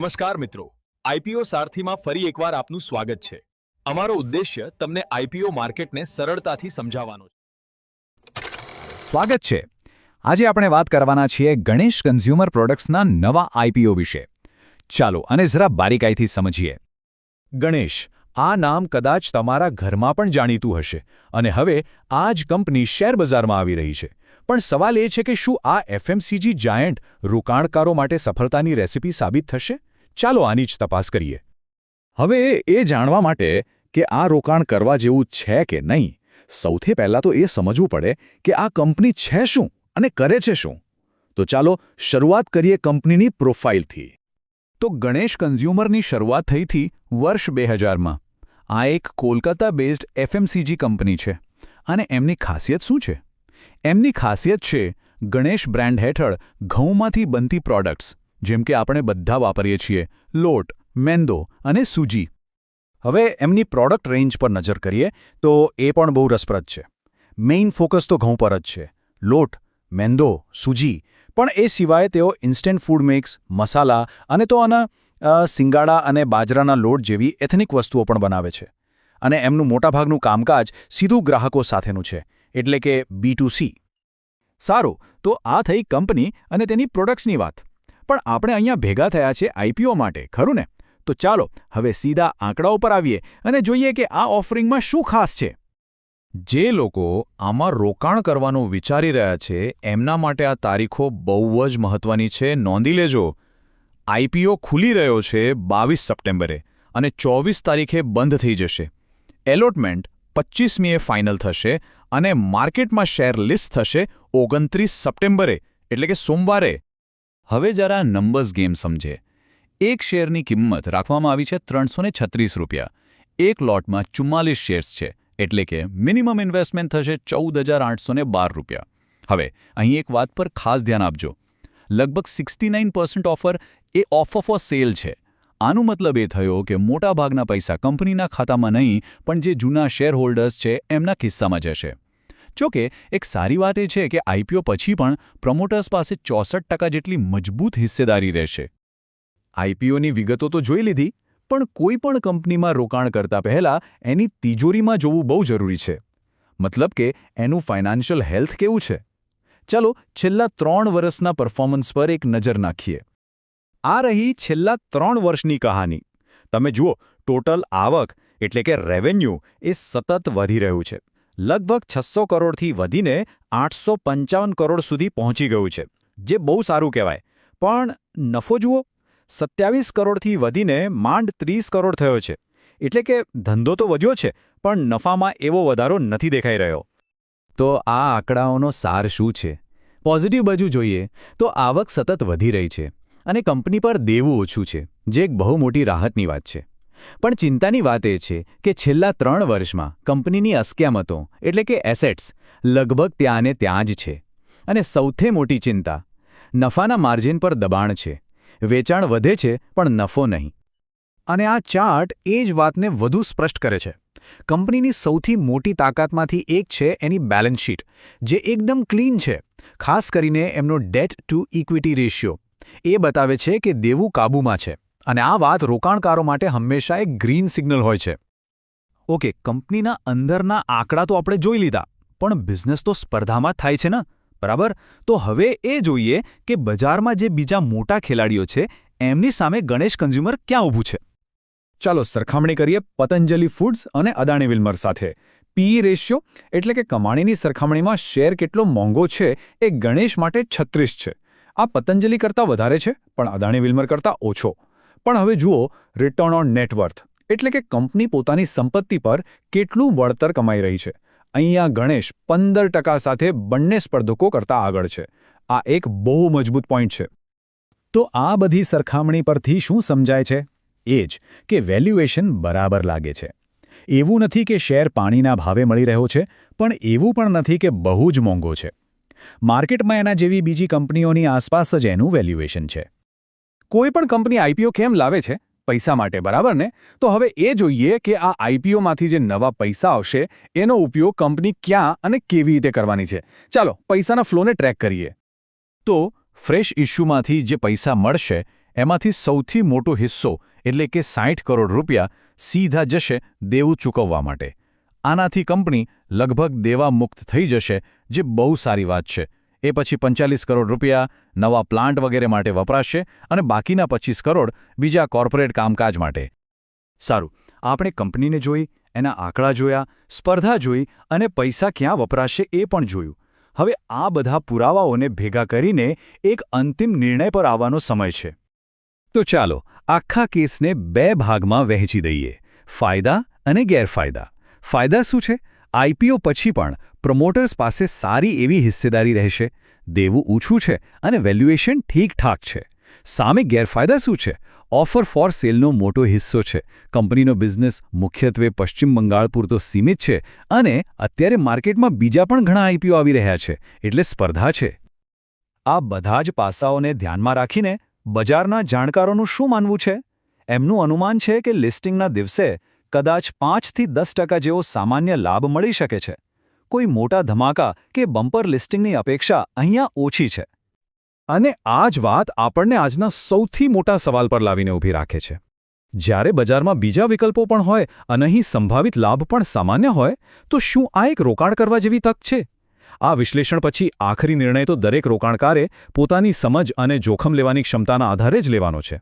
નમસ્કાર મિત્રો, આઈપીઓ સારથીમાં ફરી એકવાર આપનું સ્વાગત છે। અમારો ઉદ્દેશ્ય તમને આઈપીઓ માર્કેટને સરળતાથી સમજાવવાનો છે। સ્વાગત છે। આજે આપણે વાત કરવાના છીએ ગણેશ કન્ઝ્યુમર પ્રોડક્ટ્સના નવા આઈપીઓ વિશે। ચાલો અને જરા બારીકાઈથી સમજીએ। ગણેશ, આ નામ કદાચ તમારા ઘરમાં પણ જાણીતું હશે અને હવે આ જ કંપની શેરબજારમાં આવી રહી છે। પણ સવાલ એ છે કે શું આ એફએમસીજી જાયન્ટ રોકાણકારો માટે સફળતાની રેસિપી સાબિત થશે? ચાલો આની જ તપાસ કરીએ। હવે એ જાણવા માટે કે આ રોકાણ કરવા જેવું છે કે નહીં, સૌથી પહેલાં તો એ સમજવું પડે કે આ કંપની છે શું અને કરે છે શું। તો ચાલો શરૂઆત કરીએ કંપનીની પ્રોફાઇલથી। તો ગણેશ કન્ઝ્યુમરની શરૂઆત થઈ હતી વર્ષ 2000માં। આ એક કોલકાતા બેઝડ એફએમસીજી કંપની છે અને એમની ખાસિયત શું છે? એમની ખાસિયત છે ગણેશ બ્રાન્ડ હેઠળ ઘઉંમાંથી બનતી પ્રોડક્ટ્સ, જેમ કે આપણે બધા વાપરીએ છીએ લોટ, મેંદો અને સૂજી। હવે એમની પ્રોડક્ટ રેન્જ પર નજર કરીએ તો એ પણ બહુ રસપ્રદ છે। મેઇન ફોકસ તો ઘઉં પર જ છે, લોટ, મેંદો, સૂજી, પણ એ સિવાય તેઓ ઇન્સ્ટન્ટ ફૂડ મિક્સ, મસાલા અને તો સિંગાડા અને બાજરાના લોટ જેવી એથનિક વસ્તુઓ પણ બનાવે છે। અને એમનું મોટાભાગનું કામકાજ સીધું ગ્રાહકો સાથેનું છે, એટલે કે B2C। સારું, તો આ થઈ કંપની અને તેની પ્રોડક્ટ્સની વાત। પણ આપણે અહીંયા ભેગા થયા છે આઈપીઓ માટે, ખરું ને? તો ચાલો હવે સીધા આંકડાઓ પર આવીએ અને જોઈએ કે આ ઓફરિંગમાં શું ખાસ છે। જે લોકો આમાં રોકાણ કરવાનું વિચારી રહ્યા છે એમના માટે આ તારીખો બહુ જ મહત્વની છે, નોંધી લેજો। આઈપીઓ ખુલી રહ્યો છે 22 સપ્ટેમ્બરે અને 24 તારીખે બંધ થઈ જશે। એલોટમેન્ટ 25મીએ ફાઇનલ થશે અને માર્કેટમાં શેર લિસ્ટ થશે 29 સપ્ટેમ્બરે, એટલે કે સોમવારે। હવે જરા નંબર્સ ગેમ સમજે। એક શેરની કિંમત રાખવામાં આવી છે 336 રૂપિયા। એક લોટમાં 44 શેર્સ છે, એટલે કે મિનિમમ ઇન્વેસ્ટમેન્ટ થશે 14,812 રૂપિયા। હવે અહીં એક વાત પર ખાસ ધ્યાન આપજો, લગભગ 69% offer A offer for sale છે। આનું મતલબ એ થયો કે મોટાભાગના પૈસા કંપનીના ખાતામાં નહીં, પણ જે જૂના શેર હોલ્ડર્સ છે એમના ખિસ્સામાં જશે। જોકે એક સારી વાત એ છે કે આઈપીઓ પછી પણ પ્રમોટર્સ પાસે 64% જેટલી મજબૂત હિસ્સેદારી રહેશે। આઈપીઓની વિગતો તો જોઈ લીધી, પણ કોઈ પણ કંપનીમાં રોકાણ કરતા પહેલાં એની તિજોરીમાં જોવું બહુ જરૂરી છે। મતલબ કે એનું ફાઇનાન્શિયલ હેલ્થ કેવું છે। ચાલો છેલ્લા 3 વર્ષના પરફોર્મન્સ પર એક નજર નાખીએ। આ રહી છેલ્લા 3 વર્ષની કહાની। તમે જુઓ, ટોટલ આવક એટલે કે રેવન્યુ એ સતત વધી રહ્યું છે। લગભગ 600 કરોડથી વધીને 855 કરોડ સુધી પહોંચી ગયું છે, જે બહુ સારું કહેવાય। પણ નફો જુઓ, 27 કરોડથી વધીને માંડ 30 કરોડ થયો છે, એટલે કે ધંધો તો વધ્યો છે પણ નફામાં એવો વધારો નથી દેખાઈ રહ્યો। તો આ આંકડાઓનો સાર શું છે? પોઝિટિવ બાજુ જોઈએ તો આવક સતત વધી રહી છે અને કંપની પર દેવું ઓછું છે, જે એક બહુ મોટી રાહતની વાત છે। પણ ચિંતાની વાત એ છે કે છેલ્લા 3 વર્ષમાં કંપનીની અસ્કયામતો એટલે કે એસેટ્સ લગભગ ત્યાં ને ત્યાં જ છે। અને સૌથી મોટી ચિંતા, નફાના માર્જિન પર દબાણ છે। વેચાણ વધે છે પણ નફો નહીં। અને આ ચાર્ટ એ જ વાતને વધુ સ્પષ્ટ કરે છે। કંપનીની સૌથી મોટી તાકાતમાંથી એક છે એની બેલેન્સ શીટ, જે એકદમ ક્લીન છે। ખાસ કરીને એમનો ડેટ ટુ ઇક્વિટી રેશિયો એ બતાવે છે કે દેવું કાબૂમાં છે, અને આ વાત રોકાણકારો માટે હંમેશા એક ગ્રીન સિગ્નલ હોય છે। ઓકે, કંપનીના અંદરના આંકડા તો આપણે જોઈ લીધા, પણ બિઝનેસ તો સ્પર્ધામાં થાય છે ને, બરાબર? તો હવે એ જોઈએ કે બજારમાં જે બીજા મોટા ખેલાડીઓ છે એમની સામે ગણેશ કન્ઝ્યુમર ક્યાં ઊભું છે। ચાલો સરખામણી કરીએ પતંજલિ ફૂડ્સ અને અદાણી વિલ્મર સાથે। પીઈ રેશિયો એટલે કે કમાણીની સરખામણીમાં શેર કેટલો મોંઘો છે એ ગણેશ માટે 36 છે। આ પતંજલિ કરતાં વધારે છે પણ અદાણી વિલ્મર કરતાં ઓછો। પણ હવે જુઓ રિટર્ન ઓન નેટવર્થ એટલે કે કંપની પોતાની સંપત્તિ પર કેટલું વળતર કમાઈ રહી છે। અહીંયા ગણેશ 15% સાથે બંને સ્પર્ધકો કરતાં આગળ છે। આ એક બહુ મજબૂત પોઈન્ટ છે। તો આ બધી સરખામણી પરથી શું સમજાય છે? એ જ કે વેલ્યુએશન બરાબર લાગે છે। એવું નથી કે શેર પાણીના ભાવે મળી રહ્યો છે, પણ એવું પણ નથી કે બહુ જ મોંઘો છે। માર્કેટમાં એના જેવી બીજી કંપનીઓની આસપાસ જ એનું વેલ્યુએશન છે। કોઈ પણ કંપની આઈપીઓ કેમ લાવે છે? પૈસા માટે, બરાબર ને? તો હવે એ જોઈએ કે આ આઈપીઓમાંથી જે નવા પૈસા આવશે એનો ઉપયોગ કંપની ક્યાં અને કેવી રીતે કરવાની છે। ચાલો પૈસાના ફ્લોને ટ્રેક કરીએ। તો ફ્રેશ ઇશ્યુમાંથી જે પૈસા મળશે એમાંથી સૌથી મોટો હિસ્સો એટલે કે 60 કરોડ રૂપિયા સીધા જશે દેવું ચૂકવવા માટે. આનાથી કંપની લગભગ દેવા મુક્ત થઈ જશે, જે બહુ સારી વાત છે. એ પછી 45 કરોડ રૂપિયા નવા પ્લાન્ટ વગેરે માટે વપરાશે અને બાકીના 25 કરોડ બીજા કોર્પોરેટ કામકાજ માટે. સારું, આપણે કંપનીને જોઈ, એના આંકડા જોયા, સ્પર્ધા જોઈ અને પૈસા ક્યાં વપરાશે એ પણ જોયું. હવે આ બધા પુરાવાઓને ભેગા કરીને એક અંતિમ નિર્ણય પર આવવાનો સમય છે. તો ચાલો આખા કેસને 2 ભાગમાં વહેંચી દઈએ: ફાયદા અને ગેરફાયદા. ફાયદા શું છે? આઈપીઓ પછી પણ પ્રમોટર્સ પાસે સારી એવી હિસ્સેદારી રહેશે, દેવું ઓછું છે અને વેલ્યુએશન ઠીકઠાક છે. સામે ગેરફાયદા શું છે? ઓફર ફોર સેલનો મોટો હિસ્સો છે, કંપનીનો બિઝનેસ મુખ્યત્વે પશ્ચિમ બંગાળ પૂરતો સીમિત છે અને અત્યારે માર્કેટમાં બીજા પણ ઘણા આઈપીઓ આવી રહ્યા છે, એટલે સ્પર્ધા છે. આ બધા જ પાસાઓને ધ્યાનમાં રાખીને બજારના જાણકારોનું શું માનવું છે? એમનું અનુમાન છે કે લિસ્ટિંગના દિવસે કદાચ 5થી 10% જેવો સામાન્ય લાભ મળી શકે છે. કોઈ મોટા ધમાકા કે બમ્પર લિસ્ટિંગની અપેક્ષા અહીંયા ઓછી છે. અને આ જ વાત આપણને આજના સૌથી મોટા સવાલ પર લાવીને ઊભી રાખે છે. જ્યારે બજારમાં બીજા વિકલ્પો પણ હોય અને અહીં સંભવિત લાભ પણ સામાન્ય હોય, તો શું આ એક રોકાણ કરવા જેવી તક છે? આ વિશ્લેષણ પછી આખરી નિર્ણય તો દરેક રોકાણકારે પોતાની સમજ અને જોખમ લેવાની ક્ષમતાના આધારે જ લેવાનો છે.